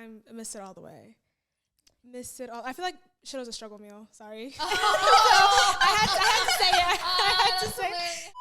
I missed it all the way. Missed it all. I feel like shit was a struggle meal. Sorry. Oh. So I had to say it. I had to say it.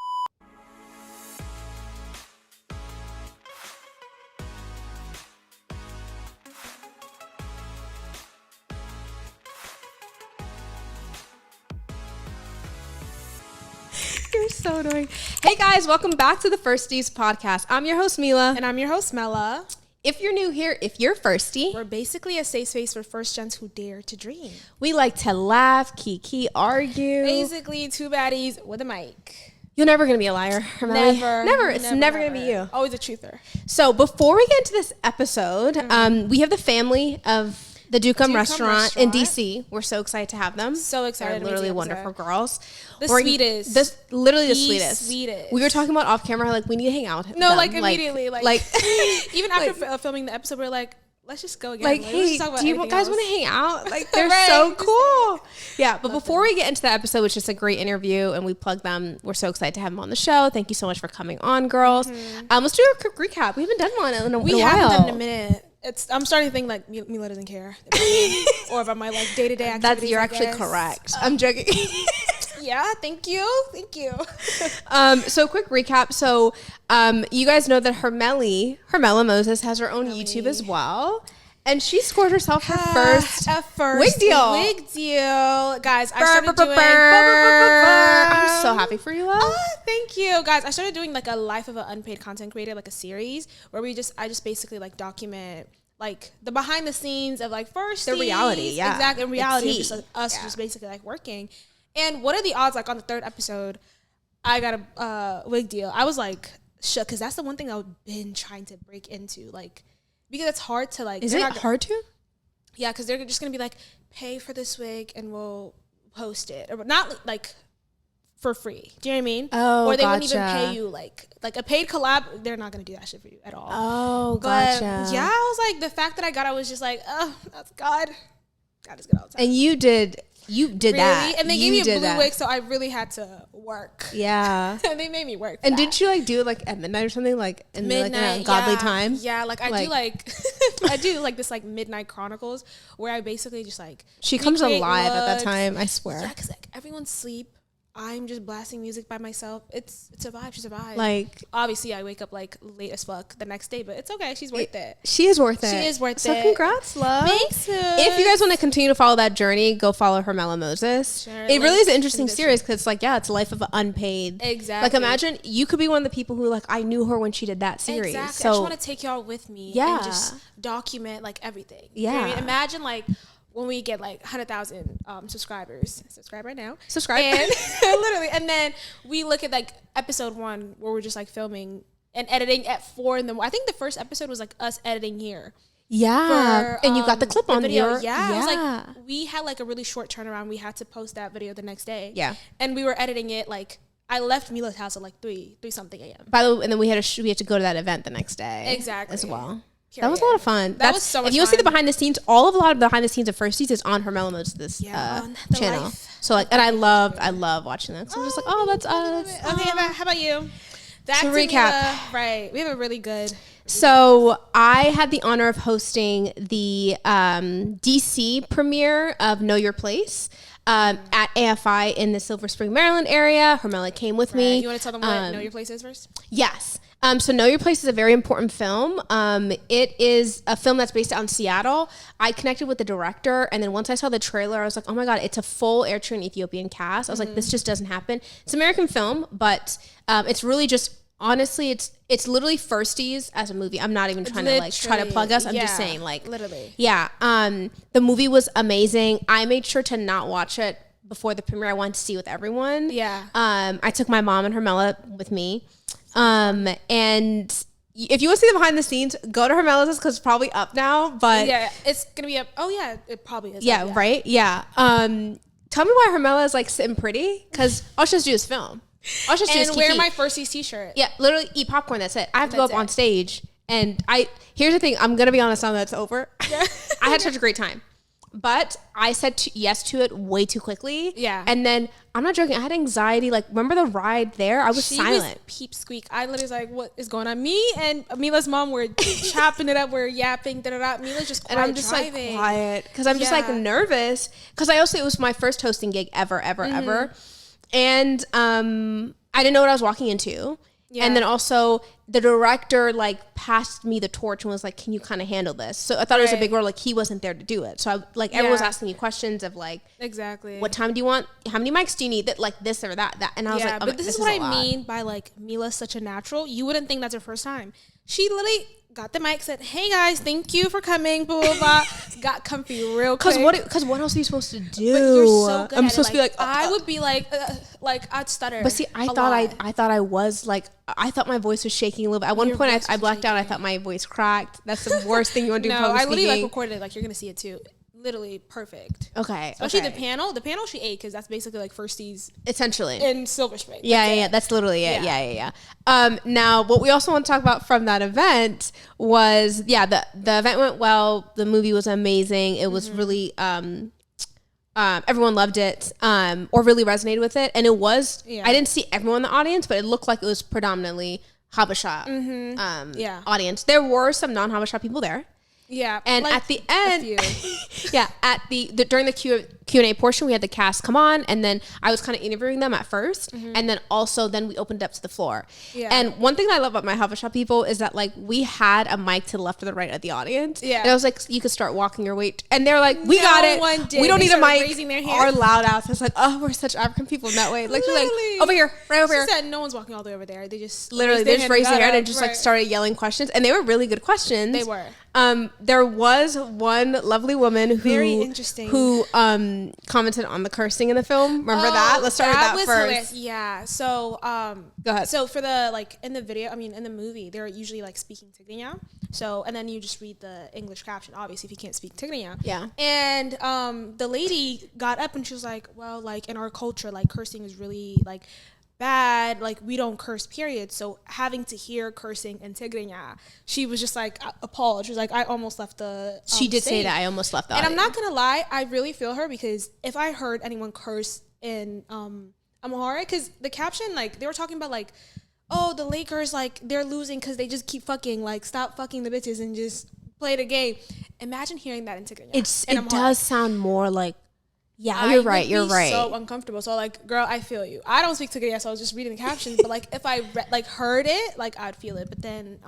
You're so annoying. Hey guys, welcome back to the Firsties podcast. I'm your host Mila. And I'm your host Mela. If you're new here, if you're firsty, We're basically a safe space for first gens who dare to dream. we like to laugh, kiki, argue. Basically, two baddies with a mic. You're never gonna be a liar, Melly. Never. Never. It's never gonna be you. Always a truther. So before we get into this episode, we have the family of the Dukem restaurant in DC. We're so excited to have them. So excited. They're to meet literally you, wonderful girls. The sweetest. Literally the The sweetest. We were talking about off camera, like we need to hang out with No, them. like immediately. Like even after like- filming the episode, we're like, let's just go again. Like, let's hey, just talk about do you anything guys else. want to hang out? Like, they're Right. so cool. Yeah, but before we get into the episode, which is a great interview, and we plug them, we're so excited to have them on the show. Thank you so much for coming on, girls. Let's do a quick recap. We haven't done one in a We while. haven't done it in a minute. I'm starting to think like Mila doesn't care about me or about my like day-to-day activities. You're I actually guess. correct. I'm joking. Yeah, thank you. So quick recap. So you guys know that Hermela Moses has her own YouTube as well. And she scored herself her first wig deal. Wig deal. Guys, I started doing... I'm so happy for you, love. Oh, thank you. Guys, I started doing like a life of an unpaid content creator, like a series where I just basically like document like the behind the scenes of like Firsties. The reality, yeah. Exactly, reality of tea. just like, us just basically like working. And what are the odds like on the third episode, I got a wig deal. I was like shook because that's the one thing I've been trying to break into, like, because it's hard to like. Is it hard to? Yeah, because they're just gonna be like, pay for this wig and we'll post it, or not like for free. Do you know what I mean? Oh, or they wouldn't even gotcha. pay you like a paid collab. They're not gonna do that shit for you at all. Oh, But gotcha. yeah, I was like, the fact that I got, I was just like, oh, that's God. God is good all the time. And you did really? that. And they You gave me a did blue that. wig, so I really had to work. Yeah. And they made me work. And didn't you like do it like at midnight or something, like in like an midnight, ungodly yeah. time? Yeah, like I do like I do like this like midnight chronicles where I basically just like She comes recreate alive at that looks. time, I swear. Yeah, because like everyone's asleep. I'm just blasting music by myself. It's a vibe. She's a vibe. Like, obviously, I wake up like late as fuck the next day, but it's okay. She's worth it. she is worth it. She is worth so it. congrats, love. Thanks. If you guys want to continue to follow that journey, go follow Hermela Moses. Sure, It really is an interesting in the series because it's like, yeah, it's a life of an unpaid. Exactly. Like, imagine you could be one of the people who like, I knew her when she did that series. Exactly. So I just want to take y'all with me Yeah. and just document like everything. You know what I Yeah. mean? Imagine like when we get like 100,000 subscribers. Subscribe right now. subscribe. And literally, and then we look at like episode 1 where we're just like filming and editing at 4 in the morning. I think the first episode was like us editing here. Yeah. For, And you got the clip on video. your. Yeah. I was like, we had like a really short turnaround. We had to post that video the next day. Yeah. And we were editing it like, I left Mila's house at like 3 something a.m. By the way, and then we had to go to that event the next day. Exactly. As well. Period. That was a lot of fun. That was so much If you'll see the fun. behind the scenes, a lot of the behind the scenes of Firsties is on Hermela Moses' the channel. life. So like, and I love watching that. So I'm just like, oh, that's us. Okay, how about you? That's To recap. Right. We have a really good. So I had the honor of hosting the DC premiere of Know Your Place at AFI in the Silver Spring, Maryland area. Hermela came with me. You want to tell them what Know Your Place is first? Yes. So Know Your Place is a very important film. It is a film that's based out in Seattle. I connected with the director, and then once I saw the trailer, I was like, oh my God, it's a full Eritrean Ethiopian cast. I was like, this just doesn't happen. It's an American film, but it's really just, honestly, it's literally Firsties as a movie. I'm not even trying to like try to plug us. I'm just saying like. Literally. Yeah. The movie was amazing. I made sure to not watch it before the premiere. I wanted to see it with everyone. Yeah. I took my mom and Hermela with me. And if you want to see the behind the scenes, go to Hermela's because it's probably up now. But Yeah, it's gonna be up. Oh yeah, it probably is. yeah, right. Yeah. Tell me why Hermela is like sitting pretty, because all she has to do is film. All she has to do is And wear kiki. my Firsties t-shirt. Yeah, literally eat popcorn. That's it. I have to go That's up on it. stage, and here's the thing. I'm gonna be honest. Now that's over. I had such a great time. but I said yes to it way too quickly. Yeah. And then, I'm not joking, I had anxiety. Like, remember the ride there? I was silent. Was peep squeak. I literally was like, what is going on? Me and Mila's mom were chopping it up. We're yapping. Mila's just quiet. And I'm just driving. like quiet. Because I'm just like nervous. Because it was my first hosting gig ever. And I didn't know what I was walking into. Yeah. And then also the director like passed me the torch and was like, can you kind of handle this? So I thought it was a big role. Like he wasn't there to do it. So everyone was asking me questions of like, exactly. What time do you want? How many mics do you need? That like this or that. And I was like, but this is what I mean by like Mila's such a natural. You wouldn't think that's her first time. She literally got the mic, said, hey guys, thank you for coming, blah, blah, blah. Got comfy real quick. Because what else are you supposed to do? But you're so good I'm at supposed it. to be like, I would be like I'd stutter. But see, I thought my voice was shaking a little bit. At one point, I blacked out. I thought my voice cracked. That's the worst thing you want to do. No, I literally like recorded it. Like you're gonna see it too. Literally perfect. Okay. Especially the panel. The panel she ate because that's basically like Firsties. Essentially. In Silver Spring. Yeah. That's literally it. Yeah. Now, what we also want to talk about from that event was, the event went well. The movie was amazing. It was really, everyone loved it or really resonated with it. And it was, I didn't see everyone in the audience, but it looked like it was predominantly Habesha audience. There were some non-Habesha people there. Yeah, and like at the end, during the Q&A portion, we had the cast come on, and then I was kind of interviewing them at first, and then we opened up to the floor. Yeah. And one thing that I love about my Habesha people is that like we had a mic to the left or the right of the audience. Yeah, and I was like, you could start walking your way, and they're like, we got it. We don't need a mic. Our loud ass. It's like, oh, we're such African people in that way. Like, like over here, right over here. She said no one's walking all the way over there. They just literally they just raised their hand and just like started yelling questions, and they were really good questions. They were. There was one lovely woman who commented on the cursing in the film. Remember that? Let's start with that first. Hilarious. Yeah. So go ahead. So for the like in the video, in the movie, they're usually like speaking Tigrinya. So and then you just read the English caption, obviously if you can't speak Tigrinya. Yeah. And the lady got up and she was like, well, like in our culture, like cursing is really like bad, like we don't curse, period. So having to hear cursing in Tigrinya, she was just like appalled. She was like, I almost left the she did stage. say that I almost left the and audience. I'm not gonna lie, I really feel her, because if I heard anyone curse in Amharic, because the caption, like they were talking about like, oh, the Lakers, like they're losing because they just keep fucking, like stop fucking the bitches and just play the game. Imagine hearing that in Tigrinya. It does sound more like, yeah, you're right. So uncomfortable. So like, girl, I feel you. I don't speak Tigrinya, so I was just reading the captions. But like, if I heard it, like I'd feel it. But then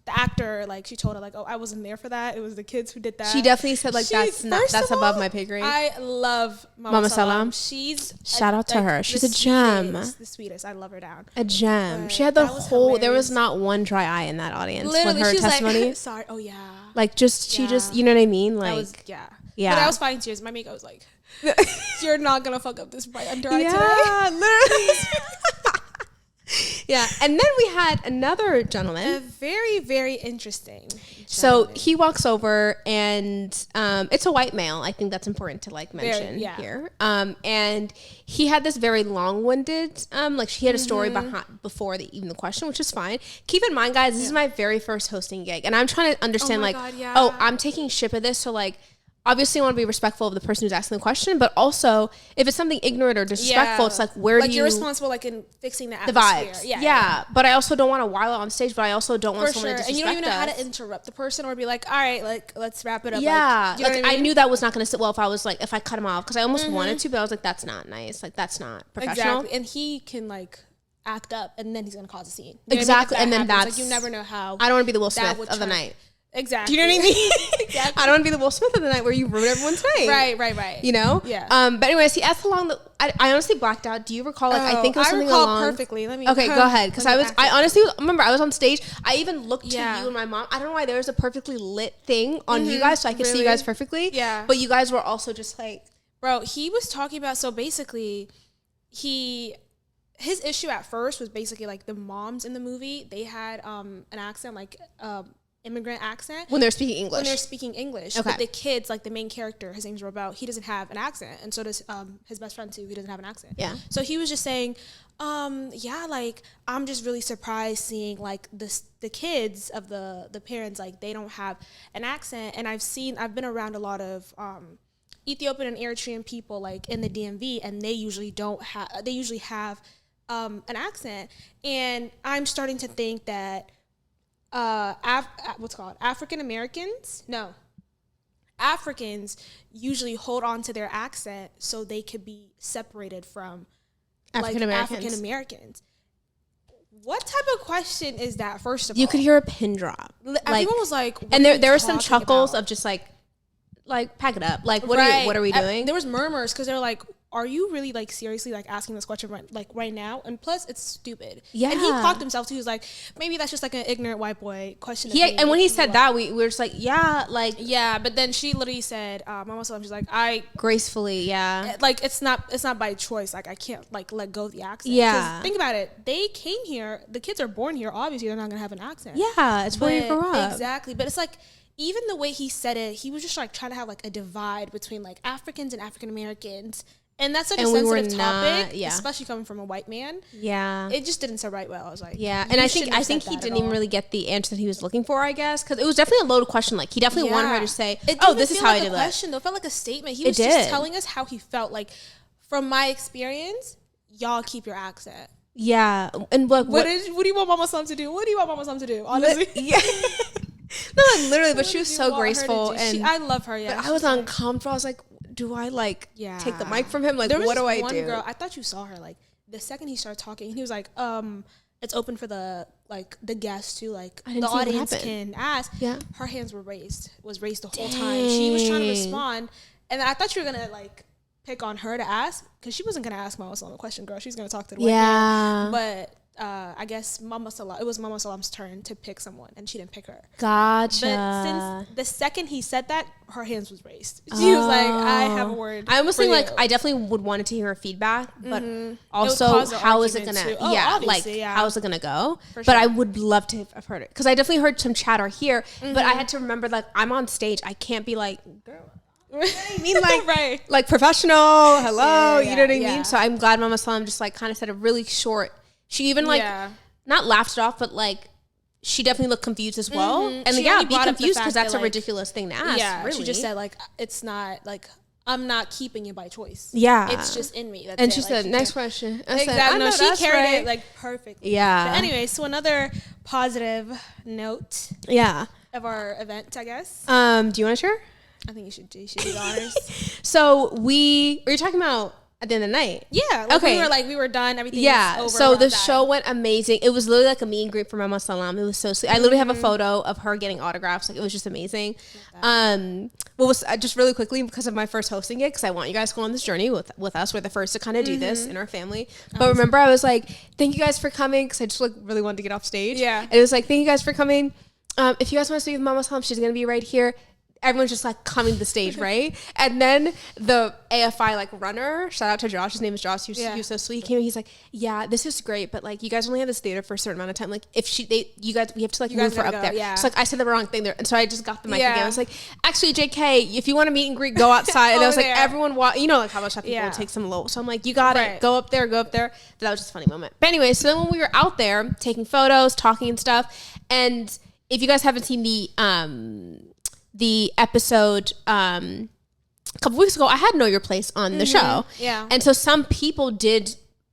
the actor, like she told her like, oh, I wasn't there for that. It was the kids who did that. She definitely said like that's above my pay grade. I love Mama Salam. She's shout out to her. She's a gem. The sweetest. I love her down. A gem. But she had the whole. There was not one dry eye in that audience. Literally, her she was testimony. Like, sorry. Oh yeah. Like she just, you know what I mean? Like yeah. But I was fighting tears. My makeup was like, you're not gonna fuck up this bright under eye today. Literally. Yeah, and then we had another gentleman. A very, very interesting gentleman. So he walks over, and it's a white male. I think that's important to like mention here. And he had this very long-winded, like he had a story before even the question, which is fine. Keep in mind, guys, this is my very first hosting gig, and I'm trying to understand I'm taking ship of this, so like, obviously I want to be respectful of the person who's asking the question, but also if it's something ignorant or disrespectful, it's like, where do you... you're responsible like in fixing the atmosphere. The vibes. Yeah. But I also don't want to while out on stage, but I also don't want someone to disrespect us. And you don't even know how to interrupt the person or be like, all right, like, let's wrap it up. Yeah. Like I knew that was not going to sit well if I cut him off, because I almost wanted to, but I was like, that's not nice. Like, that's not professional. Exactly. And he can like act up, and then he's going to cause a scene. Exactly. And then that's... like, you never know how... I don't want to be the Will Smith of the night. Exactly. Do you know what I mean? Exactly. I don't want to be the Will Smith of the night where you ruin everyone's night. Right. You know? Yeah. But anyways, he asked along the... I honestly blacked out. Do you recall? Like, I think it was something along... I recall perfectly. Okay, go ahead. Because I honestly remember I was on stage. I even looked to you and my mom. I don't know why there was a perfectly lit thing on you guys, so I could see you guys perfectly. Yeah. But you guys were also just like... Bro, he was talking about... So basically, his issue at first was basically like the moms in the movie, they had an accent, like... immigrant accent when they're speaking English. Okay. But the kids, like the main character, his name's Robel, he doesn't have an accent, and so does his best friend too. He doesn't have an accent. Yeah. So he was just saying, like I'm just really surprised seeing like the kids of the parents, like they don't have an accent, and I've been around a lot of Ethiopian and Eritrean people like in the DMV, and they usually have an accent, and I'm starting to think that Africans usually hold on to their accent so they could be separated from African Americans. What type of question is that? First of all, you could hear a pin drop. Everyone was like, and there were some chuckles of just like pack it up. Like, what are we doing? There was murmurs because they were like, are you really like seriously like asking this question right now? And plus, it's stupid. Yeah. And he clocked himself too. He was like, maybe that's just like an ignorant white boy question. Yeah. And when he said that, we were just like, yeah, like, yeah. But then she literally said, Mama Salam, she's like, I gracefully, yeah, like it's not by choice. Like I can't like let go of the accent. Yeah. Think about it. They came here. The kids are born here. Obviously, they're not gonna have an accent. Yeah, it's where you grew up. Exactly. But it's like, even the way he said it, he was just like trying to have like a divide between like Africans and African Americans. And that's such a sensitive topic, especially coming from a white man. Yeah. It just didn't sit right well. I was like, yeah. And I think he didn't even really get the answer that he was looking for, I guess. Because it was definitely a loaded question. Like, he definitely wanted her to say, this is how I did it. It question, though. It felt like a statement. He was just telling us how he felt. Like, from my experience, y'all keep your accent. Yeah. And what do you want Mama Salam to do? What do you want Mama Salam to do? Honestly. Yeah. No, like, literally. But she was so graceful. And I love her, yeah. But I was uncomfortable. I was like, do I take the mic from him? Like, what do I do? Girl, I thought you saw her. Like, the second he started talking, he was like, it's open for the guests to like the audience can ask. Yeah. Her hands were raised the whole time. She was trying to respond, and I thought you were gonna like pick on her to ask, because she wasn't gonna ask Mama Salam a question, girl. She's gonna talk to the white man. But I guess it was Mama Salam's turn to pick someone, and she didn't pick her. Gotcha. But since the second he said that, her hands was raised. She was like, I have a word. I almost think, like, I definitely would want to hear her feedback, but also how is it going to, how is it going to go? But I would love to have heard it, because I definitely heard some chatter here, but I had to remember, like, I'm on stage. I can't be like, girl. You know what I mean? Like, like professional, hello, you know what I mean? So I'm glad Mama Salam just, like, kind of said a really short. She even, like, not laughed it off, but, like, she definitely looked confused as well. And, be confused, because that's a ridiculous thing to ask. Yeah, really. She just said, like, it's not, like, I'm not keeping it by choice. Yeah. It's just in me. That's she said, next question. Exactly. No, she carried it, like, perfectly. Yeah. But anyway, so another positive note. Yeah. Of our event, I guess. Do you want to share? I think you should do the honors. So were you talking about at the end of the night? Yeah. Like, okay. We were done. Everything was over. So the show went amazing. It was literally like a meet and greet for Mama Salam. It was so sweet. I literally have a photo of her getting autographs. Like, it was just amazing. Just really quickly, because of my first hosting it, because I want you guys to go on this journey with us. We're the first to kind of do this in our family. But remember, I was like, thank you guys for coming, because I just like really wanted to get off stage. Yeah. And it was like, thank you guys for coming. If you guys want to speak with Mama Salam, she's going to be right here. Everyone's just like coming to the stage, right? And then the AFI like runner, shout out to Josh, his name is Josh, he was so sweet. He came in, he's like, yeah, this is great, but like, you guys only have this theater for a certain amount of time. Like, we have to like move her up there. Yeah. So like, I said the wrong thing there, and so I just got the mic again. I was like, actually, JK, if you want to meet and greet, go outside. And I was like, everyone, like how much that people take some low. So I'm like, you got it, go up there. That was just a funny moment. But anyway, so then when we were out there taking photos, talking and stuff, and if you guys haven't seen the episode a couple weeks ago, I had Know Your Place on the show. Yeah. And so some people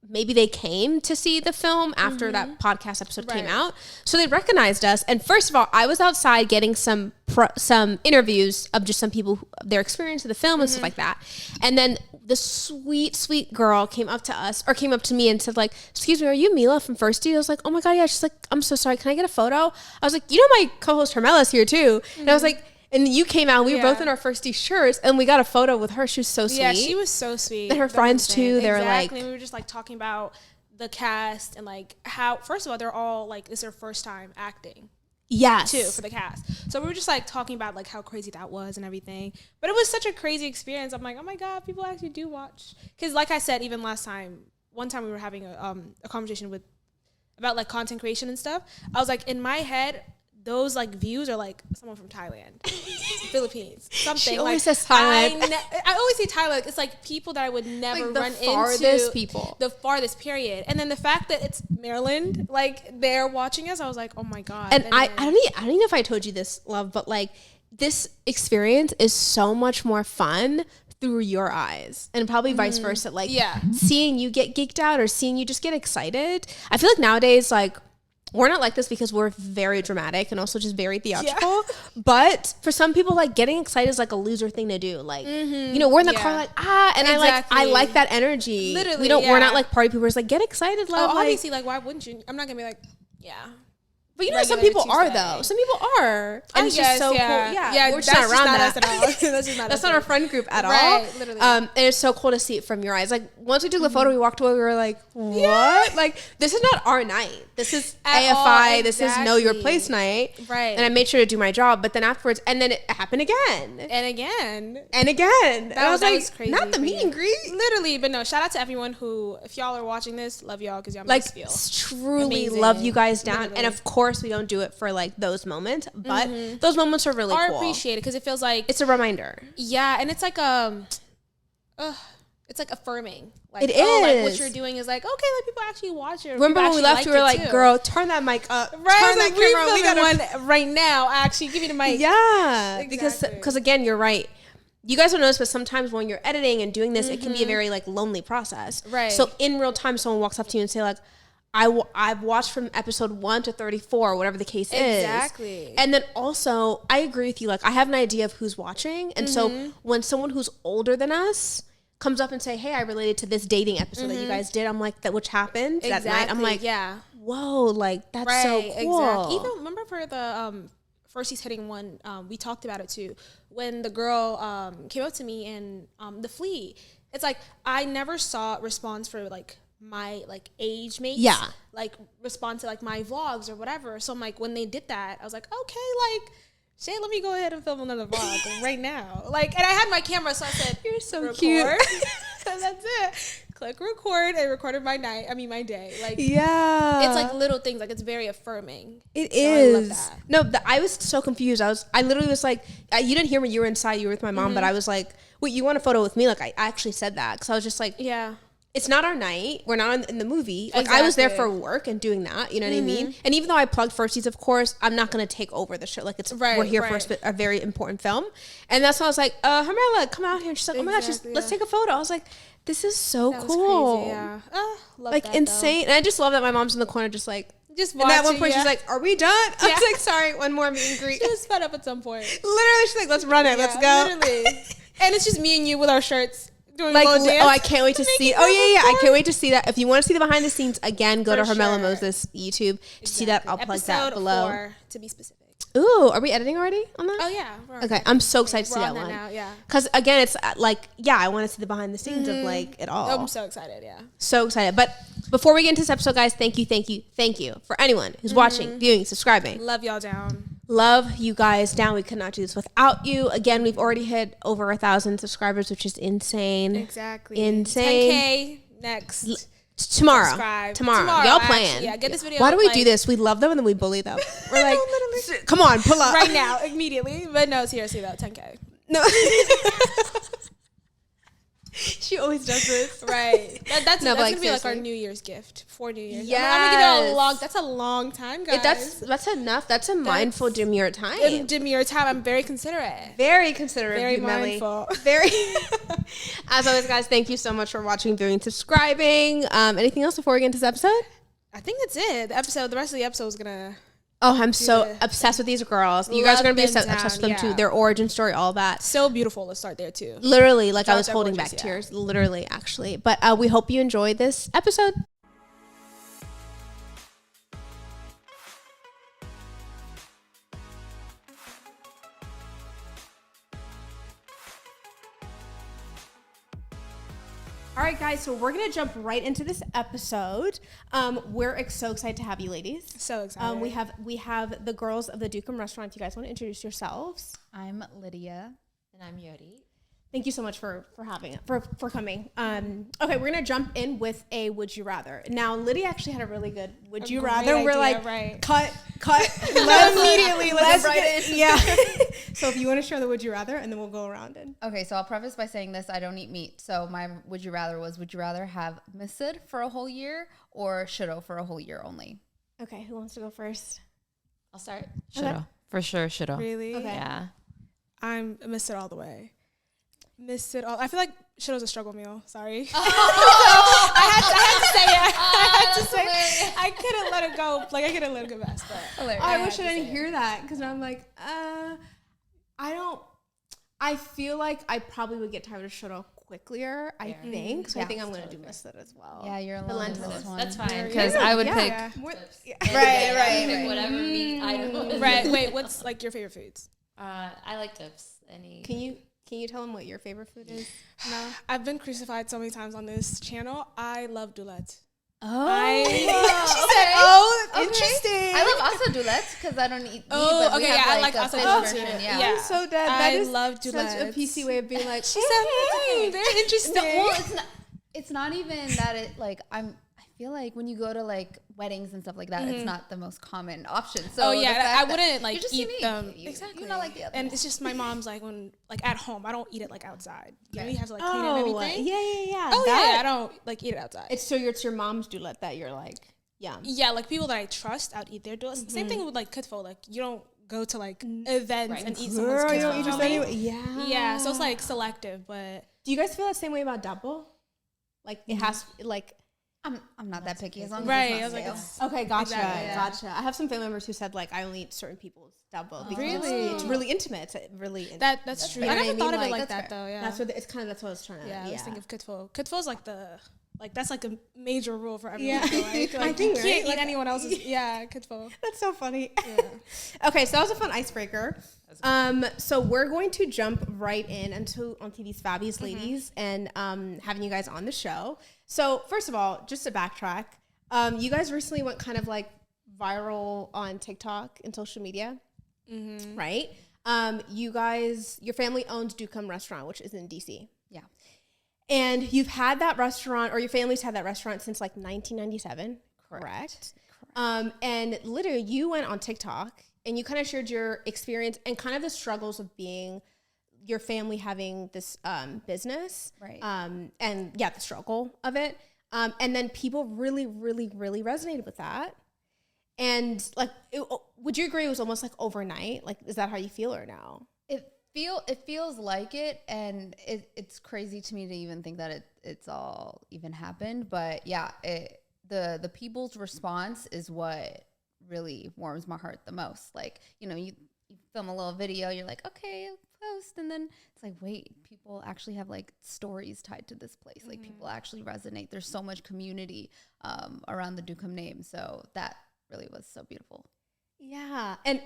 maybe they came to see the film after that podcast episode came out. So they recognized us. And first of all, I was outside getting some interviews of just some people, their experience of the film and stuff like that. And then the sweet, sweet girl came up to me and said, like, excuse me, are you Mila from Firsties? I was like, oh my God, yeah. She's like, I'm so sorry. Can I get a photo? I was like, you know, my co-host Hermela's here too. And I was like, and you came out, we were both in our Firsties shirts, and we got a photo with her. She was so sweet. Yeah, she was so sweet. And her friends too, they were like. We were just like talking about the cast and like how, first of all, they're all like, it's their first time acting. Yes. Too, for the cast. So we were just like talking about like how crazy that was and everything. But it was such a crazy experience. I'm like, oh my God, people actually do watch. Because like I said, even one time we were having a conversation about like content creation and stuff. I was like, in my head, those like views are like someone from Thailand, Philippines, something. She always says Thailand. I always say Thailand. It's like people that I would never like run into. The farthest period. And then the fact that it's Maryland, like they're watching us, I was like, oh my God. And I don't even know if I told you this, love, but like this experience is so much more fun through your eyes, and probably vice versa. Like Yeah. seeing you get geeked out or seeing you just get excited. I feel like nowadays, like, we're not like this because we're very dramatic and also just very theatrical. Yeah. But for some people, like, getting excited is like a loser thing to do. Like, you know, we're in the car like, and I like that energy. Literally, we're not like party people. It's like, get excited, love. Oh, obviously, like, why wouldn't you? I'm not gonna be like, yeah. But you know, some people are though. Some people are, and it's just so cool. Yeah, we're just not around that. Us at all. That's not our friend group at all. Right, literally. And it's so cool to see it from your eyes. Like once we took the photo, we walked away. We were like, "What? Yeah. Like this is not our night. This is AFI. This is Know Your Place night." Right. And I made sure to do my job. But then afterwards, and then it happened again, and again, and again. And I was like, crazy, "Not the meet and greet." Literally, but no. Shout out to everyone who, if y'all are watching this, love y'all because y'all make us feel truly amazing. Love you guys down, literally. And of course. We don't do it for like those moments, but those moments are really cool. Appreciated because it feels like it's a reminder. Yeah, and it's like it's like affirming. Like, it is. Like what you're doing is like okay, like people actually watch it. Remember when we left, we were like, too. "Girl, turn that mic up, right? Turn that camera. We got one right now. Actually, give me the mic." Yeah, exactly. because again, you're right. You guys don't notice, but sometimes when you're editing and doing this, it can be a very like lonely process. Right. So in real time, someone walks up to you and say like, I've watched from episode 1 to 34, whatever the case is. Exactly. And then also, I agree with you. Like, I have an idea of who's watching. And so when someone who's older than us comes up and say, hey, I related to this dating episode that you guys did, I'm like, that which happened that night. I'm like, yeah, whoa, like, that's so cool. Exactly. Even remember for the Firsties hitting one, we talked about it too. When the girl came up to me in The Flea, it's like, I never saw response for like, my like age mates like respond to like my vlogs or whatever. So I'm like, when they did that, I was like, okay, like shit, let me go ahead and film another vlog right now. Like, and I had my camera, so I said, you're so record. Cute. And that's it. Click record and recorded my day. Like, yeah, it's like little things. Like, it's very affirming. It is. I love that. No, I was so confused. I literally was like, you didn't hear me. You were inside. You were with my mom, but I was like, wait, you want a photo with me? Like, I actually said that because I was just like, yeah. It's not our night. We're not in the movie. Like, I was there for work and doing that. You know what I mean? And even though I plugged Firsties, of course, I'm not going to take over the show. Like, it's we're here for a very important film. And that's why I was like, Hermela, come out here. And she's like, oh my gosh, let's take a photo. I was like, this is so cool. Crazy, yeah. Love like, that, insane. Though. And I just love that my mom's in the corner just like, just watching. And at one point, she's like, are we done? I was like, sorry, one more meet and greet. Just fed up at some point. Literally, she's like, let's run it. Let's go. Literally. And it's just me and you with our shirts. Like, oh, I can't wait to see. Oh yeah, I can't wait to see that. If you want to see the behind the scenes, again, go to Hermela Moses YouTube to see that. I'll plug that below. 4, to be specific. Ooh, are we editing already on that? Oh yeah. Okay, I'm so excited to see that one. Now, yeah. Because again, it's like, yeah, I want to see the behind the scenes of like it all. I'm so excited. Yeah. So excited. But before we get into this episode, guys, thank you for anyone who's watching, viewing, subscribing. Love y'all down. Love you guys down. We could not do this without you. Again, we've already hit over 1,000 subscribers, which is insane. Exactly. Insane. 10K next. Tomorrow. Y'all plan. Yeah, get this video. Why do we do this? We love them and then we bully them. We're like, come on, pull up. Right now, immediately. But no, seriously though, 10K. No. She always does this. Right. That's going to be like our New Year's gift for New Year's. Yeah. I'm going to give it that's a long time, guys. That's enough. That's a mindful, demure time. Demure time. I'm very considerate. Very considerate. Very mindful. Very. As always, guys, thank you so much for watching, viewing, subscribing. Anything else before we get into this episode? I think that's it. The rest of the episode is going to... Oh, I'm so obsessed with these girls. You guys are going to be obsessed with them too. Their origin story, all that. So beautiful. Let's start there too. Literally, like I was holding back tears. Literally, actually. But we hope you enjoyed this episode. All right, guys, so we're going to jump right into this episode. We're so excited to have you ladies. So excited. We have the girls of the Dukem restaurant. If you guys want to introduce yourselves. I'm Lydia. And I'm Yodi. Thank you so much for coming. Okay, we're gonna jump in with a would you rather. Now, Lydia actually had a really good would you rather. We're like, cut. Let's get in. Yeah. So if you want to share the would you rather, and then we'll go around it. Okay, so I'll preface by saying this: I don't eat meat. So my would you rather was: would you rather have misid for a whole year or shido for a whole year only? Okay, who wants to go first? I'll start. Shido. Okay. For sure, shido. Really? Okay. Yeah. I'm miss it all the way. miss it all. I feel like shit was a struggle meal. Sorry. I had to say it. I had to say it. I couldn't let it go. Like, I couldn't let it go past that. I wish I didn't hear that because I'm like, I feel like I probably would get tired of shit quicker, I think. So I think I'm going to do miss it as well. Yeah, you're alone in this one. That's fine. Because I would pick. Right. Whatever meat item. Right. Wait, what's like your favorite foods? I like dips. Can you tell them what your favorite food is? No. I've been crucified so many times on this channel. I love doulettes. She said, interesting. I love also doulettes because I don't eat meat. Oh, but okay, we have I like a also fish doulettes version. too. Yeah. Yeah. I'm so dead. I That is love doulettes. such a PC way of being like, She said, very interesting. Well, it's not even that it like I feel like when you go to like weddings and stuff like that, it's not the most common option. So I wouldn't like eat unique. them. Exactly. You're not like the other. And it's just my mom's like when like at home, I don't eat it like outside. You know, you have to like clean it and everything. Yeah. Oh yeah, I don't like eat it outside. It's your mom's doulette that you're like, yum. Yeah, like people that I trust, I'd eat their doulettes. Same thing with like kutfo. Like you don't go to like events and eat someone's Girl, kutfo. you don't eat just anyway. Yeah, so it's like selective, but Do you guys feel the same way about double? Like it has like. I'm not that picky as long as right. it's I was not like, stale. Okay, gotcha, Exactly, yeah. gotcha. I have some family members who said like I only eat certain people's double because Really? it's really intimate. It's really that's true. fair. I You know never what I thought of mean? it like Like, that though. Yeah, that's what it's kind of that's what I was trying to. I was thinking of kutfo. Kutfo's like that's like a major rule for everyone. Yeah. I feel like. I Like, think, you right? can't eat Like, anyone else's. Kutfo. That's so funny. Yeah. Okay, so that was a fun icebreaker. So we're going to jump right in onto these fabulous ladies and having you guys on the show. So first of all, just to backtrack, you guys recently went kind of like viral on TikTok and social media, right? Your family owns Dukem Restaurant, which is in DC. Yeah. And you've had that restaurant, or your family's had that restaurant since like 1997, correct? And literally, you went on TikTok and you kind of shared your experience and kind of the struggles of being your family having this business, Right. And yeah, the struggle of it. And then people really, really, really resonated with that. And like, would you agree it was almost like overnight? Like, is that how you feel or no? It feels like it, and it's crazy to me to even think that it's all even happened. But yeah, the people's response is what really warms my heart the most. Like, you film a little video, you're like, okay, I'll post, and then it's like, wait, people actually have like stories tied to this place. Like people actually resonate. There's so much community around the Dukem name, so that really was so beautiful. Yeah. And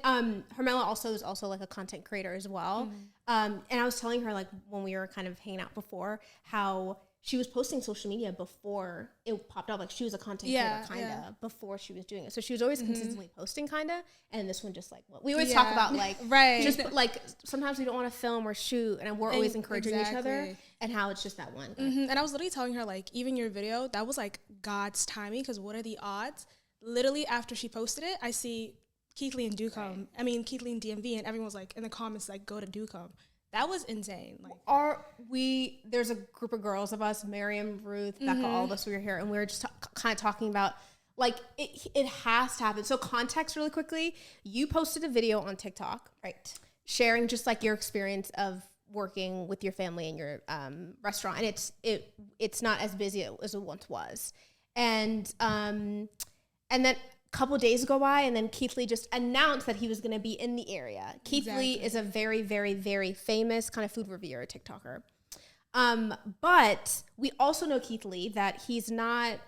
Hermela also is also like a content creator as well. And I was telling her like when we were kind of hanging out before how she was posting social media before it popped up. Like she was a content creator kind of before she was doing it. So she was always consistently posting kind of. And this one just like what we always talk about like just like sometimes we don't want to film or shoot and we're always encouraging each other and how it's just that one. And I was literally telling her like even your video, that was like God's timing because what are the odds? Literally after she posted it, I see Keithley and Dukem. I mean, Keithley and DMV, and everyone was like in the comments, like, go to Dukem. That was insane. Like, there's a group of girls of us, Miriam, Ruth, Becca, all of us, we were here, and we were just kind of talking about, like, it has to happen. So context really quickly, you posted a video on TikTok, right? Sharing just like your experience of working with your family in your restaurant, and it's not as busy as it once was. And then couple days go by and then Keithley just announced that he was going to be in the area. Keithley is a very, very, very famous kind of food reviewer, TikToker. But we also know Keithley that he's not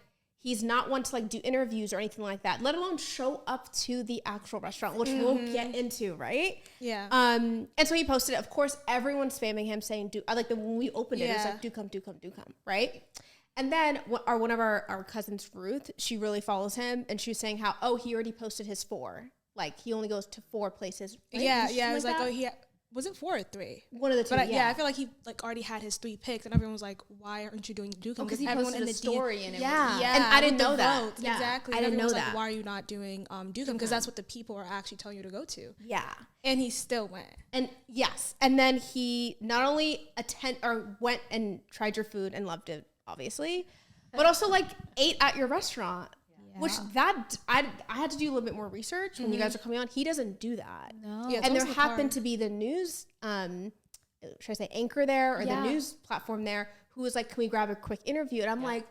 one to like do interviews or anything like that, let alone show up to the actual restaurant, which we'll get into, right? Yeah. And so he posted it. Of course, everyone's spamming him saying, when we opened it, it was like, Dukem, right? And then one of our cousins, Ruth, she really follows him, and she was saying how, he already posted his 4. Like, he only goes to 4 places. Right? Yeah. It was like, was it 4 or 3? One of the 2, But I feel like he like already had his 3 picks, and everyone was like, why aren't you doing Dukem? Because he everyone posted in a the story in it. Yeah. Yeah, And I didn't with know the that. votes. Yeah. Exactly. I And didn't know everyone was that. like, why are you not doing Dukem? Because that's what the people are actually telling you to go to. Yeah. And he still went. And yes. And then he not only went and tried your food and loved it, obviously, but also like ate at your restaurant. Yeah. Which I had to do a little bit more research when you guys are coming on. He doesn't do that. No. Yeah, and there happened to be the news should I say anchor there or the Yeah. news platform there who was like, can we grab a quick interview? And I'm like,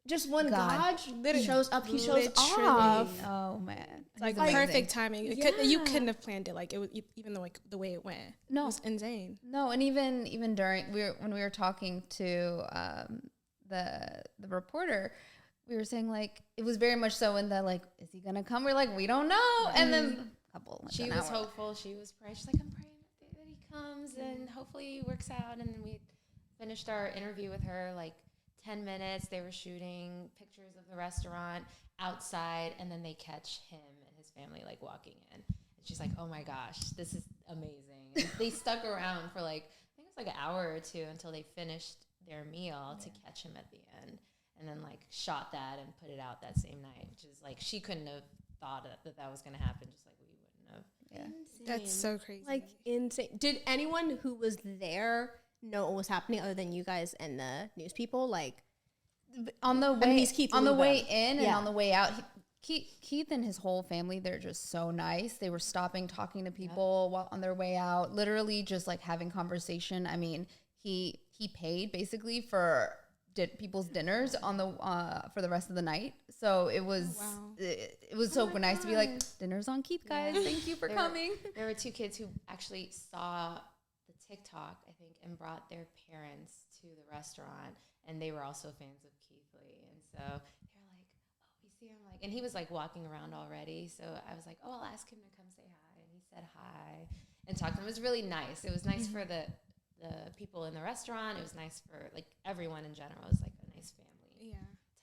just when God shows up, he shows off. Oh man, It's like He's amazing. perfect timing. You couldn't have planned it. Like it was, even though like the way it went. No. It was insane. No, and even during when we were talking to the reporter, we were saying like it was very much so in the like, is he gonna come? We're like, we don't know. And then a couple. Like She an was hour. hopeful. She was praying. She's like, I'm praying that he comes and hopefully he works out. And then we finished our interview with her like 10 minutes. They were shooting pictures of the restaurant outside, and then they catch him and his family like walking in. And she's like, oh my gosh, this is amazing. And they stuck around for like, I think it was like an hour or two until they finished their meal to catch him at the end. And then like shot that and put it out that same night, which is like, she couldn't have thought that was going to happen, just like we wouldn't have. Yeah. That's so crazy. Like insane. Did anyone who was there know what was happening other than you guys and the news people? Like On the way, he's Keith on the Lee, way but- in and yeah. on the way out, Keith and his whole family, they're just so nice. They were stopping, talking to people while on their way out, literally just like having conversation. I mean, he paid basically for people's dinners on the for the rest of the night. So it was it was so nice to be like, dinner's on Keith, guys. Thank you for coming. There were two kids who actually saw the TikTok, I think, and brought their parents to the restaurant, and they were also fans of Keith Lee. And so they're like, oh, we see him like, and he was like walking around already. So I was like, oh, I'll ask him to come say hi. And he said hi and talked to him. It was really nice. It was nice for the people in the restaurant. It was nice for like everyone in general. It was like a nice family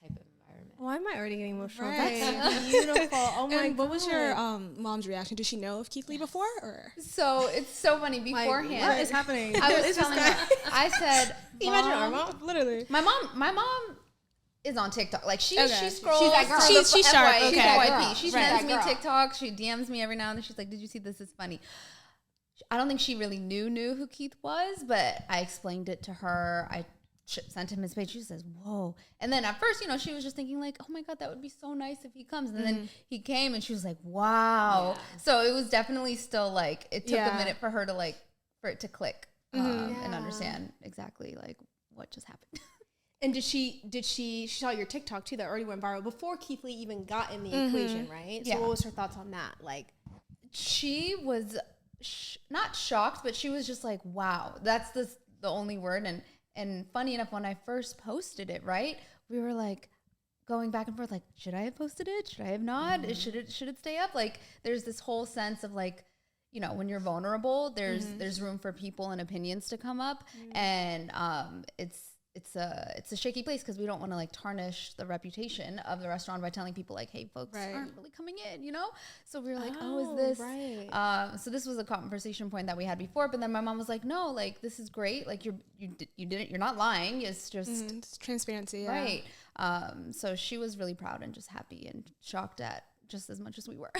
type of environment. why am I already getting emotional? Right. That's beautiful. Oh my And god. what was your mom's reaction? Did she know of Keith Lee before, or So it's so funny. Beforehand, what is happening? I was telling her, I said, Can you imagine our Mom, mom? Literally. my mom is on TikTok. Like she scrolls. She's that girl. She's sharp. FYI, Okay. She's That FYP. girl. She Right. sends me That girl. TikTok. She DMs me every now and then. She's like, "Did you see this? Is funny." I don't think she really knew who Keith was, but I explained it to her. I sent him his page. She says, "Whoa!" And then at first, she was just thinking like, "Oh my god, that would be so nice if he comes." And then he came, and she was like, "Wow!" Yeah. So it was definitely still like it took Yeah. a minute for her to like for it to click and understand exactly like what just happened. And did she saw your TikTok too that already went viral before Keith Lee even got in the equation, right? So Yeah. what was her thoughts on that? Like, She was not shocked, but she was just like, wow, that's the only word. And funny enough, when I first posted it, right, we were like going back and forth, like, should I have posted it? Should I have not? Should it stay up? Like, there's this whole sense of like, when you're vulnerable, there's room for people and opinions to come up. And it's a shaky place because we don't want to like tarnish the reputation of the restaurant by telling people like, hey, folks aren't really coming in, So we were like, oh, is this right? So this was a conversation point that we had before, but then my mom was like, no, like this is great, like you didn't, you're not lying, it's just It's transparency, yeah. right. So she was really proud and just happy and shocked at just as much as we were.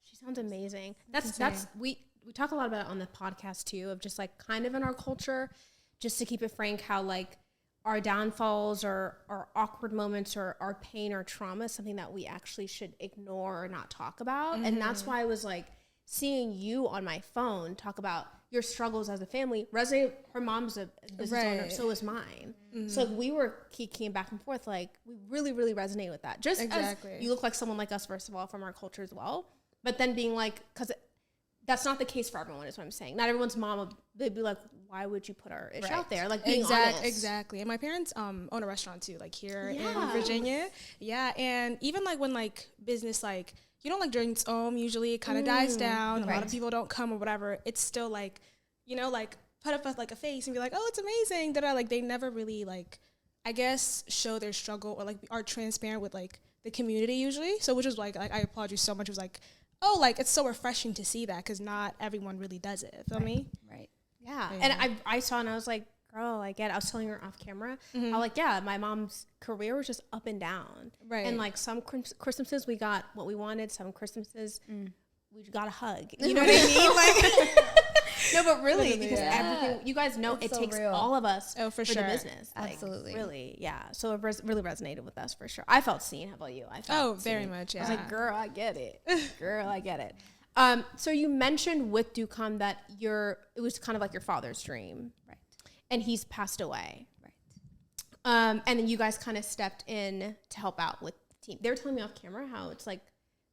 She sounds amazing. That's we talk a lot about it on the podcast too, of just like kind of in our culture, just to keep it frank, how like our downfalls or our awkward moments or our pain or trauma is something that we actually should ignore or not talk about. And that's why I was like seeing you on my phone talk about your struggles as a family. Resonate. Her mom's a business owner, so is mine. So like, we were keeping back and forth. Like we really, really resonate with that. Just as you look like someone like us, first of all, from our culture as well. But then being like, because that's not the case for everyone, is what I'm saying. Not everyone's mom, they'd be like, why would you put our issue out there? Like being honest. Exactly. And my parents own a restaurant too, like here in Virginia. Yeah. And even like when like business, like, like drinks usually it kind of dies down. A lot of people don't come or whatever. It's still like, like put up like a face and be like, oh, it's amazing. That like they never really like, I guess, show their struggle or like are transparent with like the community usually. So which is like I applaud you so much. It was like, oh, like it's so refreshing to see that because not everyone really does it. Feel me? Right. Yeah. And I saw and I was like, girl, I get it. I was telling her off camera. I was like, yeah, my mom's career was just up and down. Right. And like some Christmases we got what we wanted. Some Christmases we got a hug. You know what I mean? Like, no, but really, because everything, you guys know, It's it so takes real. all of us for the sure. business. Like, Absolutely. really, yeah. So it really resonated with us for sure. I felt seen. How about you? I felt very seen. much, I was yeah. like, girl, I get it. Girl, I get it. So you mentioned with Dukem that it was kind of like your father's dream. Right. And he's passed away. Right. And then you guys kind of stepped in to help out with the team. They were telling me off camera how it's like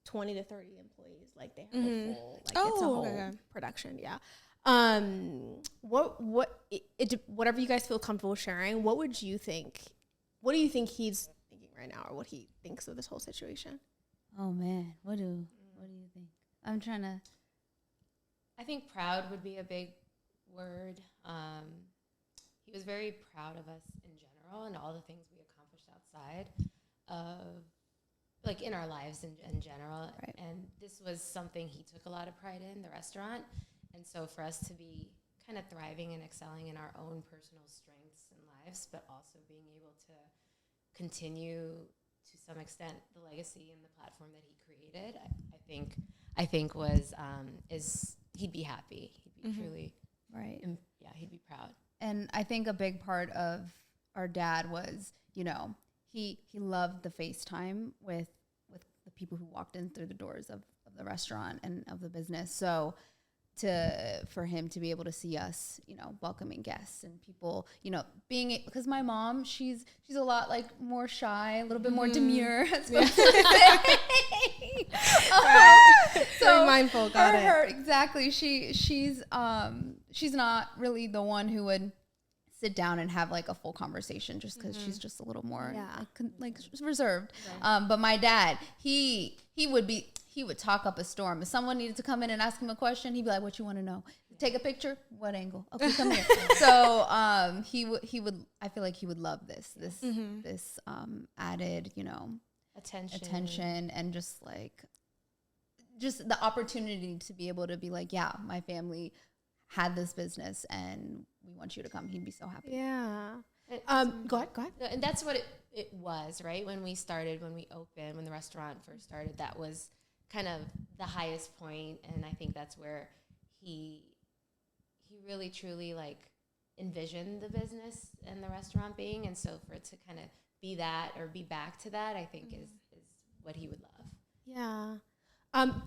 20 to 30 employees. Like they have a full, like it's a whole production. Yeah. Whatever you guys feel comfortable sharing, what do you think he's thinking right now, or what he thinks of this whole situation? Oh man, what do you think? I'm trying to. I think proud would be a big word. He was very proud of us in general and all the things we accomplished outside of, like, in our lives in general. Right. And this was something he took a lot of pride in, the restaurant. And so for us to be kind of thriving and excelling in our own personal strengths and lives, but also being able to continue to some extent the legacy and the platform that he created, I think was he'd be happy. He'd be truly Right. He'd be proud. And I think a big part of our dad was, he loved the FaceTime with the people who walked in through the doors of the restaurant and of the business. So for him to be able to see us, welcoming guests and people, because my mom, she's a lot like more shy, a little bit more demure. So very mindful. Got it. Her exactly. She's not really the one who would sit down and have like a full conversation just because she's just a little more like reserved. Right. But my dad, he would talk up a storm. If someone needed to come in and ask him a question, he'd be like, "What you want to know? Take a picture? What angle? Okay, come here." So he would. I feel like he would love this added, attention and just the opportunity to be able to be like, yeah, my family had this business and we want you to come. He'd be so happy. Yeah. Go ahead. And that's what it was, right? When we opened, when the restaurant first started, that was kind of the highest point. And I think that's where he really truly envisioned the business and the restaurant being. And so for it to kind of be that or be back to that, I think is what he would love. Yeah.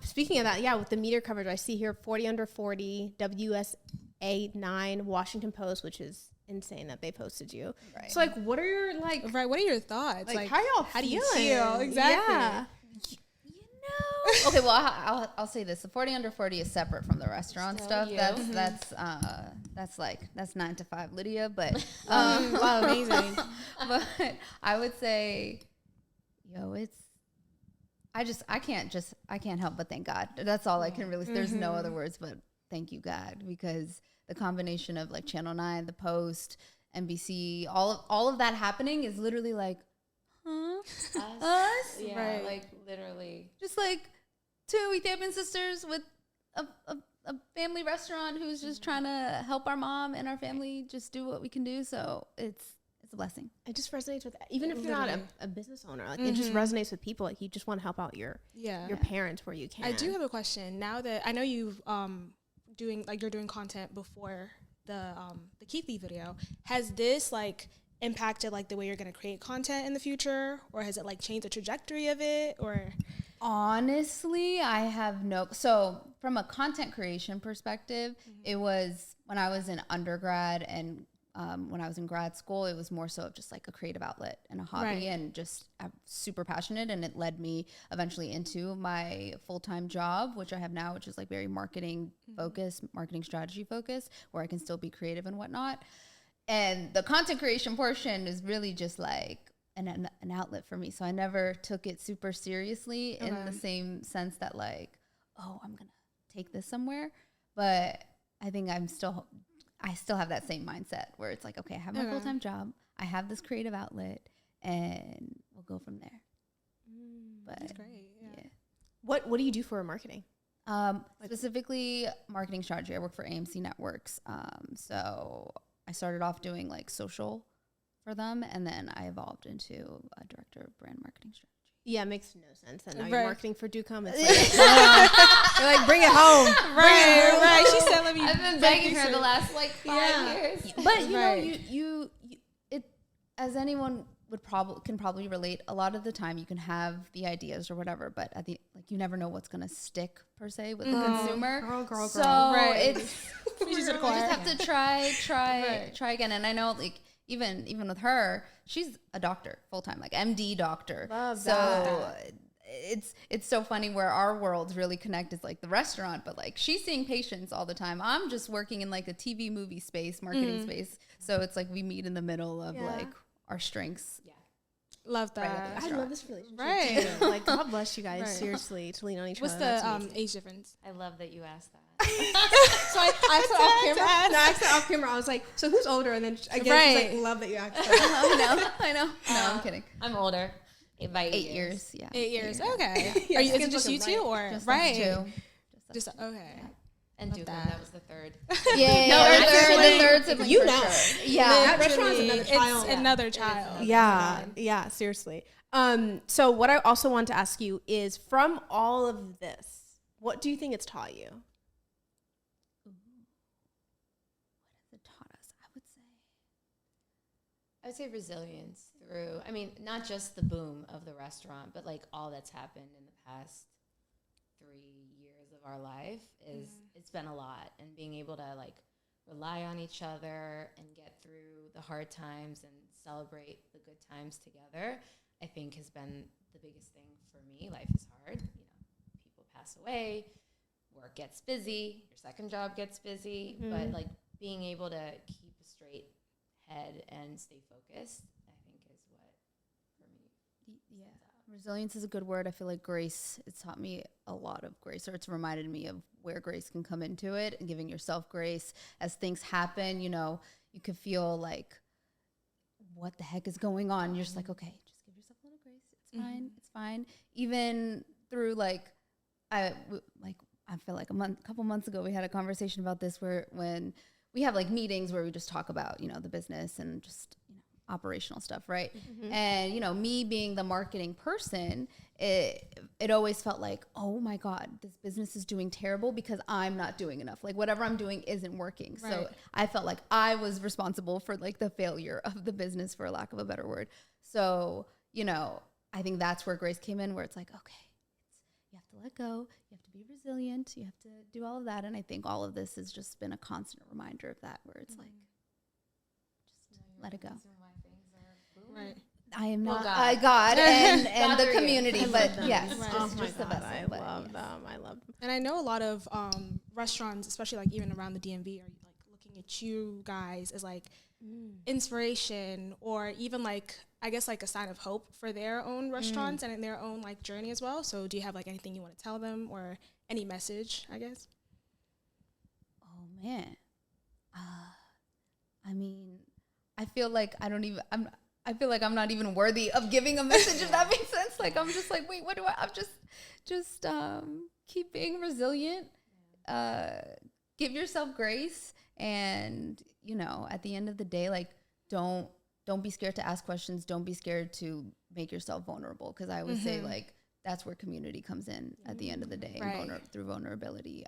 Speaking of that, with the media coverage, I see here 40 under 40, WSA 9, Washington Post, which is insane that they posted you. Right. So what are your what are your thoughts? How do you feel? Exactly. Yeah. Okay, well, I'll say this: the 40 under 40 is separate from the restaurant stuff. That's 9 to 5, Lydia. But wow, amazing. But I would say, I can't help but thank God. That's all I can really say. There's no other words but thank you, God, because the combination of Channel 9, the Post, NBC, all of that happening is literally us? Yeah, right. Literally. Just two Ethiopian sisters with a family restaurant who's just trying to help our mom and our family just do what we can do. So it's a blessing. It just resonates with, even if you're not a business owner, it just resonates with people. You just want to help out your parents where you can. I do have a question. Now that I know you've you're doing content before the Keithley video, has this impacted the way you're going to create content in the future, or has it changed the trajectory of it? Or honestly, I have so from a content creation perspective, it was when I was in undergrad and when I was in grad school, it was more so of just a creative outlet and a hobby, and just I'm super passionate, and it led me eventually into my full-time job, which I have now, which is very marketing focused, marketing strategy focused, where I can still be creative and whatnot. And the content creation portion is really just an outlet for me. So I never took it super seriously in the same sense that I'm going to take this somewhere. But I think I still have that same mindset where it's okay, I have my full-time job. I have this creative outlet and we'll go from there. But that's great. Yeah. What do you do for marketing? Specifically marketing strategy. I work for AMC Networks. So I started off doing social for them, and then I evolved into a director of brand marketing strategy. Yeah, it makes no sense. And now you're marketing for Dukem. It's you're bring it home. Right. She said, "Let me." I've been begging her the last 5 years. But you know, it as anyone can probably relate. A lot of the time you can have the ideas or whatever, but at the you never know what's gonna stick per se with the consumer. Girl. So Right. it's you She's just have to try again. And I know like even with her, she's a doctor full time, like MD doctor. Love that. It's so funny where our worlds really connect is like the restaurant, but like she's seeing patients all the time. I'm just working in like a TV movie space, marketing space. So it's like we meet in the middle of like our strengths. Yeah. Love that. I love this relationship. Right. Too. Like, God bless you guys, Right. seriously, to lean on each What's other. the That's amazing. age difference? I love that you asked that. So I said off camera. No, I said off camera. I was like, so who's older? And then again, she's like, love that you asked that. I know. No, I'm kidding. I'm older by 8 years. Yeah. 8 years. Yeah. Okay. Yeah, Are you, is it skin's just you looking two or Just us right? two. Just okay. And Love Dukem, that. that was the third. Yeah. No, the third sibling. You for know. sure. Yeah. That restaurant's Literally, another child. It's another child. Yeah, seriously. So what I also want to ask you is, from all of this, what do you think it's taught you? What has it taught us? I would say resilience through, I mean, not just the boom of the restaurant, but like all that's happened in the past 3 years of our life is, it's been a lot. And being able to like rely on each other and get through the hard times and celebrate the good times together, I think has been the biggest thing for me. Life is hard. You know, people pass away, work gets busy, your second job gets busy, but like being able to keep a straight head and stay focused, I think is what for me. Yeah. Resilience is a good word. I feel like grace, it's taught me a lot of grace, or it's reminded me of where grace can come into it, and giving yourself grace as things happen. You know, you could feel like, what the heck is going on? You're just like, okay, just give yourself a little grace. It's fine. It's fine. Even through I feel like a couple months ago, we had a conversation about this where when we have like meetings where we just talk about, you know, the business and just, you know, operational stuff, right? And, you know, me being the marketing person, it always felt like, oh my God, this business is doing terrible because I'm not doing enough. Like whatever I'm doing isn't working. Right. So I felt like I was responsible for like the failure of the business, for lack of a better word. So, you know, I think that's where grace came in, where it's like, okay, you have to let go, you have to be resilient, you have to do all of that. And I think all of this has just been a constant reminder of that, where it's like, just let it go. Right. I am Well, not God. God and God the through you. community, but yes, Right. just the vessel. I but love yes. them. I love them. And I know a lot of restaurants, especially like even around the DMV, are like looking at you guys as like inspiration, or even like, I guess like a sign of hope for their own restaurants and in their own like journey as well. So do you have like anything you want to tell them, or any message, I guess? Oh man, I mean, I feel like I feel like I'm not even worthy of giving a message, if that makes sense. Like I'm just like, wait, what do I'm just keep being resilient. Give yourself grace, and you know, at the end of the day, like don't be scared to ask questions. Don't be scared to make yourself vulnerable, because I always say like that's where community comes in at the end of the day, Right. through vulnerability,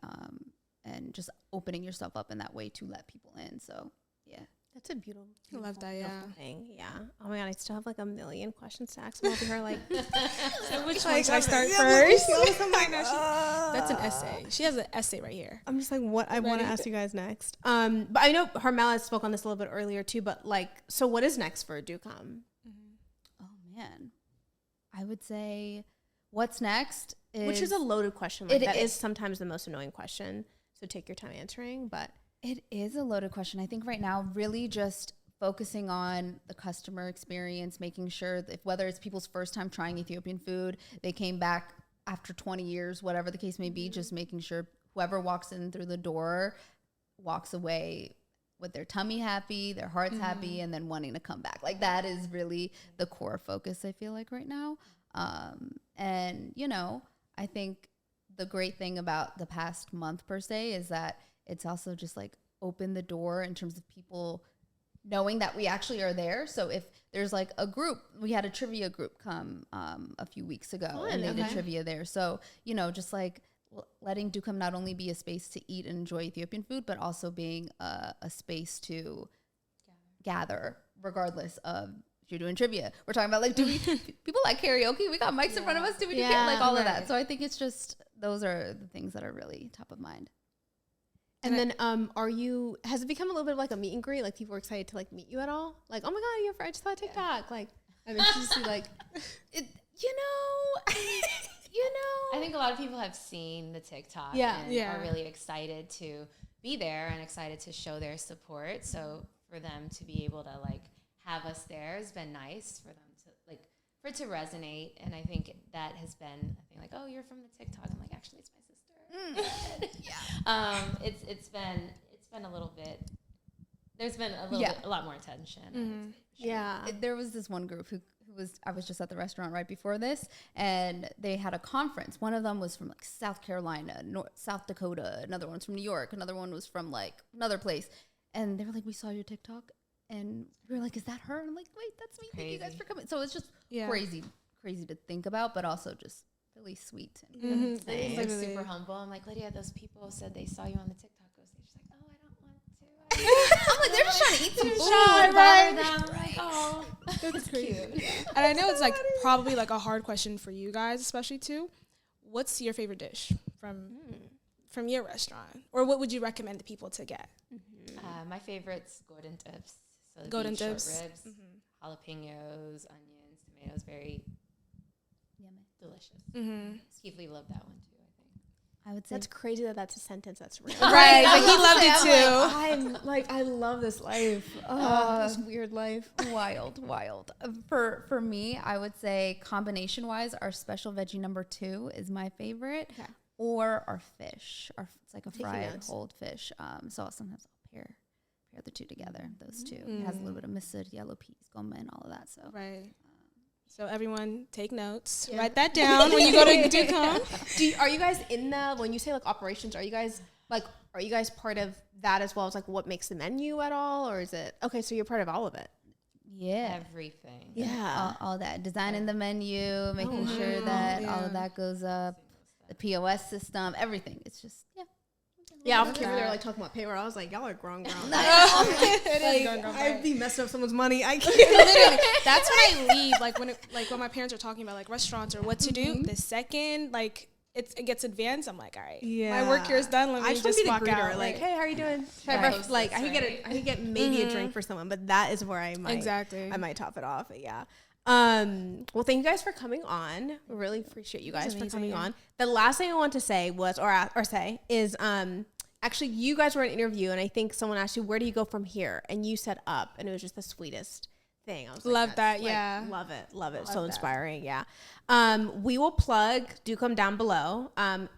and just opening yourself up in that way to let people in. So yeah. That's a beautiful, I love that, yeah. thing. Yeah. Oh my God, I still have like a million questions to ask. I'm over here like, So which one should I start first? That's an essay. She has an essay right here. I'm just like, what I want to Ready? ask you guys next. But I know Harmela spoke on this a little bit earlier too, but like, so what is next for Dukem? Oh man, I would say what's next is, Which is a loaded question. Like, It that is. is sometimes the most annoying question. So take your time answering, but it is a loaded question. I think right now, really just focusing on the customer experience, making sure that whether it's people's first time trying Ethiopian food, they came back after 20 years, whatever the case may be, just making sure whoever walks in through the door walks away with their tummy happy, their hearts happy, and then wanting to come back. Like that is really the core focus, I feel like, right now. And, you know, I think the great thing about the past month per se is that it's also just like opened the door in terms of people knowing that we actually are there. So if there's like a group, we had a trivia group come a few weeks ago, and they did trivia there. So, you know, just like letting Dukem not only be a space to eat and enjoy Ethiopian food, but also being a space to gather regardless of you're doing trivia. We're talking about like, do we people like karaoke? We got mics in front of us. Do we get like all of that? So I think it's just those are the things that are really top of mind. And then, has it become a little bit of like a meet and greet? Like people are excited to like meet you at all? Like, oh my God, you're I just saw TikTok. Like, I mean, just like, I think a lot of people have seen the TikTok and are really excited to be there and excited to show their support. So for them to be able to like have us there has been nice for them to like, for it to resonate. And I think that has been a thing like, oh, you're from the TikTok. I'm like, actually, it's my sister. It's been a little bit. There's been a lot more attention. There was this one group who was. I was just at the restaurant right before this, and they had a conference. One of them was from like South Carolina, South Dakota. Another one's from New York. Another one was from like another place. And they were like, "We saw your TikTok," and we were like, "Is that her?" And I'm like, "Wait, that's me. Thank you guys for coming." So it's just crazy to think about, but also just really sweet. And It's like super humble. I'm like, Lydia, those people said they saw you on the TikTok. She's like, oh, I don't want to. I'm like, they're just trying to eat some food. Like, oh, That's cute. And I know it's like probably like a hard question for you guys, especially too. What's your favorite dish from your restaurant, or what would you recommend the people to get? My favorite's golden dips. So Golden beef short dips. ribs, jalapenos, onions, tomatoes, very yummy, delicious. Keith loved that one too, I think. I would say that's crazy that that's a sentence. That's real. Right, like he loved it too. I'm like, I love this life. This weird life. wild. For me, I would say combination wise, our special veggie number 2 is my favorite, or our fish. It's like a fried whole fish. So sometimes I'll pair the two together. Those two. It has a little bit of misud, yellow peas, goma, and all of that. So So everyone, take notes. Write that down when you go to Dukem. Are you guys in when you say like operations? Are you guys part of that as well as like what makes the menu at all, or is it okay? So you're part of all of it. Yeah, everything. Yeah, all that designing the menu, making sure that all of that goes up, the POS system, everything. It's just Yeah, I was they were like talking about payroll. I was like, y'all are grown. I'd be messing up someone's money. I can't. Literally, that's when I leave. Like when my parents are talking about like restaurants or what to do. The second it gets advanced, I'm like, all right, my work here is done. Let me just walk out. Like, hey, how are you doing? Like, I could get maybe a drink for someone, but that is where I might I might top it off. But yeah. Well, thank you guys for coming on. We really appreciate you guys for coming on. The last thing I want to say was, is actually you guys were in an interview, and I think someone asked you, where do you go from here? And you said up, and it was just the sweetest thing. I was like, love that. Love it. So inspiring. Yeah. We will plug Dukem down below.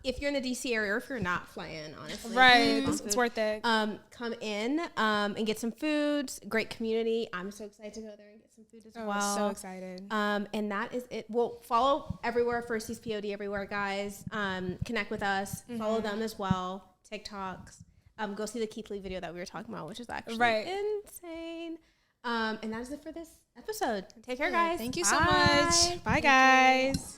If you're in the DC area, or if you're not, fly in, honestly. Right. It's worth it. Come in, and get some foods. Great community. I'm so excited to go there and get some food as well. So excited. And that is it. We'll follow everywhere, Firsties Pod everywhere, guys. Connect with us. Follow them as well. TikToks. Go see the Keith Lee video that we were talking about, which is actually insane. And that is it for this episode. Take care, guys. Thank you so much. Bye, guys.